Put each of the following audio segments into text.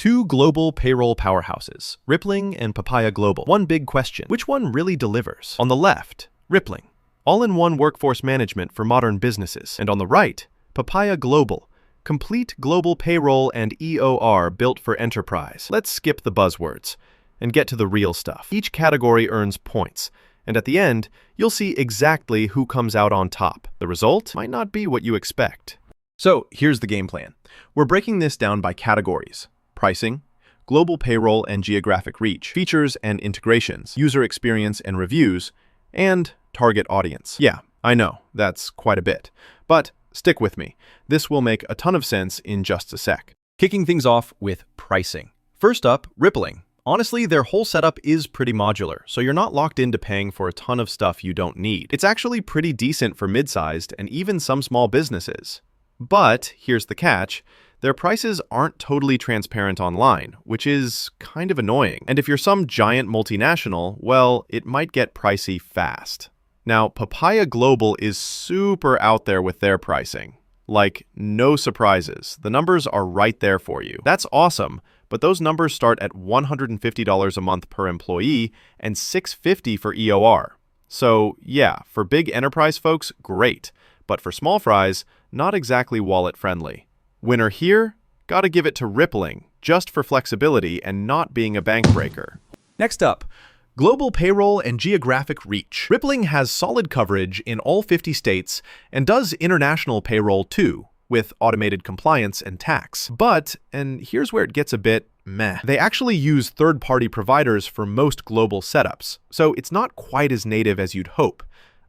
Two global payroll powerhouses, Rippling and Papaya Global. One big question: which one really delivers? On the left, Rippling, all-in-one workforce management for modern businesses. And on the right, Papaya Global, complete global payroll and EOR built for enterprise. Let's skip the buzzwords and get to the real stuff. Each category earns points, and at the end, you'll see exactly who comes out on top. The result might not be what you expect. So here's the game plan. We're breaking this down by categories: pricing, global payroll and geographic reach, features and integrations, user experience and reviews, and target audience. Yeah, I know, that's quite a bit. But stick with me. This will make a ton of sense in just a sec. Kicking things off with pricing. First up, Rippling. Honestly, their whole setup is pretty modular, so you're not locked into paying for a ton of stuff you don't need. It's actually pretty decent for mid-sized and even some small businesses. But here's the catch: their prices aren't totally transparent online, which is kind of annoying. And if you're some giant multinational, well, it might get pricey fast. Now, Papaya Global is super out there with their pricing. Like, no surprises. The numbers are right there for you. That's awesome, but those numbers start at $150 a month per employee and $650 for EOR. So yeah, for big enterprise folks, great. But for small fries, not exactly wallet-friendly. Winner here? Gotta give it to Rippling, just for flexibility and not being a bank breaker. Next up, global payroll and geographic reach. Rippling has solid coverage in all 50 states and does international payroll too, with automated compliance and tax. But, and here's where it gets a bit meh, they actually use third-party providers for most global setups, so it's not quite as native as you'd hope,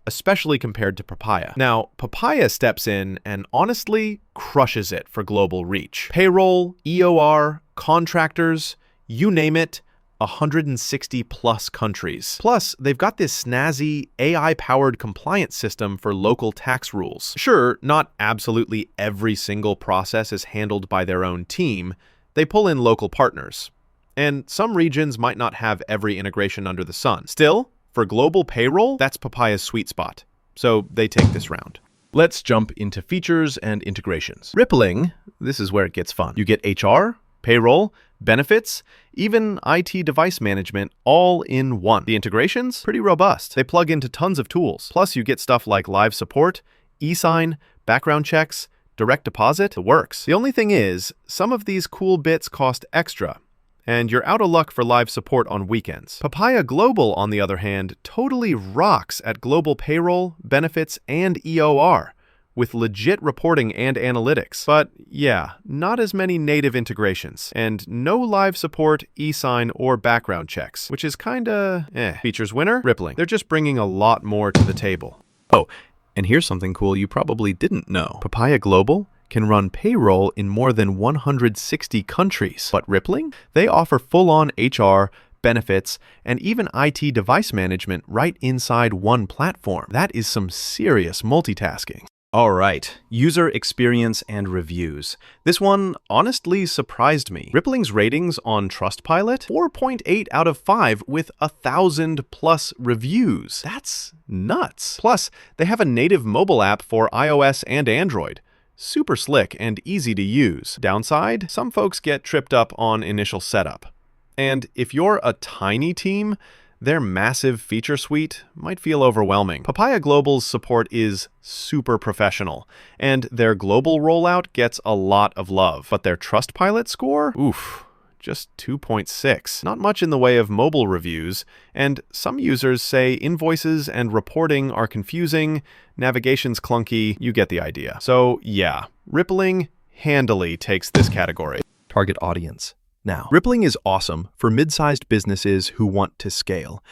especially compared to Papaya. Now, Papaya steps in and honestly crushes it for global reach. Payroll, EOR, contractors, you name it, 160 plus countries. Plus, they've got this snazzy AI-powered compliance system for local tax rules. Sure, not absolutely every single process is handled by their own team. They pull in local partners. And some regions might not have every integration under the sun. Still, for global payroll, that's Papaya's sweet spot. So they take this round. Let's jump into features and integrations. Rippling, this is where it gets fun. You get HR, payroll, benefits, even IT device management all in one. The integrations, pretty robust. They plug into tons of tools. Plus you get stuff like live support, e-sign, background checks, direct deposit, the works. The only thing is, some of these cool bits cost extra, and you're out of luck for live support on weekends. Papaya Global, on the other hand, totally rocks at global payroll, benefits, and EOR, with legit reporting and analytics. But yeah, not as many native integrations, and no live support, e-sign, or background checks, which is kinda Features winner? Rippling. They're just bringing a lot more to the table. Oh, and here's something cool you probably didn't know. Papaya Global can run payroll in more than 160 countries. But Rippling? They offer full-on HR, benefits, and even IT device management right inside one platform. That is some serious multitasking. All right, user experience and reviews. This one honestly surprised me. Rippling's ratings on Trustpilot, 4.8 out of 5 with 1,000 plus reviews. That's nuts. Plus, they have a native mobile app for iOS and Android. Super slick and easy to use. Downside, some folks get tripped up on initial setup. And if you're a tiny team, their massive feature suite might feel overwhelming. Papaya Global's support is super professional, and their global rollout gets a lot of love. But their Trustpilot score? Oof, just 2.6. Not much in the way of mobile reviews, and some users say invoices and reporting are confusing, navigation's clunky, you get the idea. So yeah, Rippling handily takes this category. Target audience. Now, Rippling is awesome for mid-sized businesses who want to scale,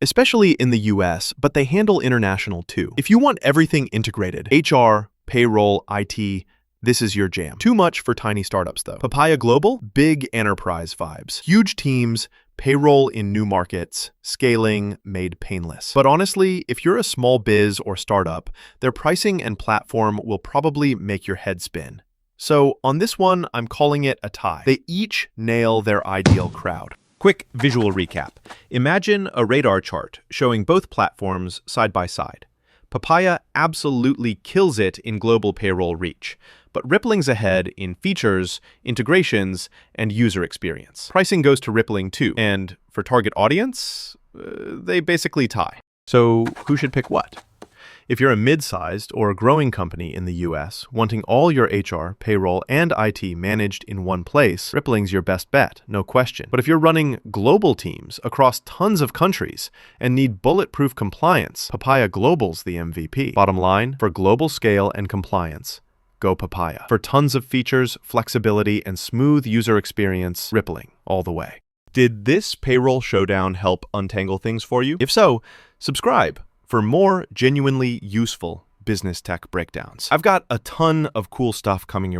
especially in the US, but they handle international too. If you want everything integrated, HR, payroll, IT, this is your jam. Too much for tiny startups though. Papaya Global, big enterprise vibes. Huge teams, payroll in new markets, scaling made painless. But honestly, if you're a small biz or startup, their pricing and platform will probably make your head spin. So on this one, I'm calling it a tie. They each nail their ideal crowd. Quick visual recap. Imagine a radar chart showing both platforms side by side. Papaya absolutely kills it in global payroll reach, but Rippling's ahead in features, integrations, and user experience. Pricing goes to Rippling too, and for target audience, they basically tie. So who should pick what? If you're a mid-sized or a growing company in the US, wanting all your HR, payroll, and IT managed in one place, Rippling's your best bet, no question. But if you're running global teams across tons of countries and need bulletproof compliance, Papaya Global's the MVP. Bottom line, for global scale and compliance, go Papaya. For tons of features, flexibility, and smooth user experience, Rippling all the way. Did this payroll showdown help untangle things for you? If so, subscribe for more genuinely useful business tech breakdowns. I've got a ton of cool stuff coming your way.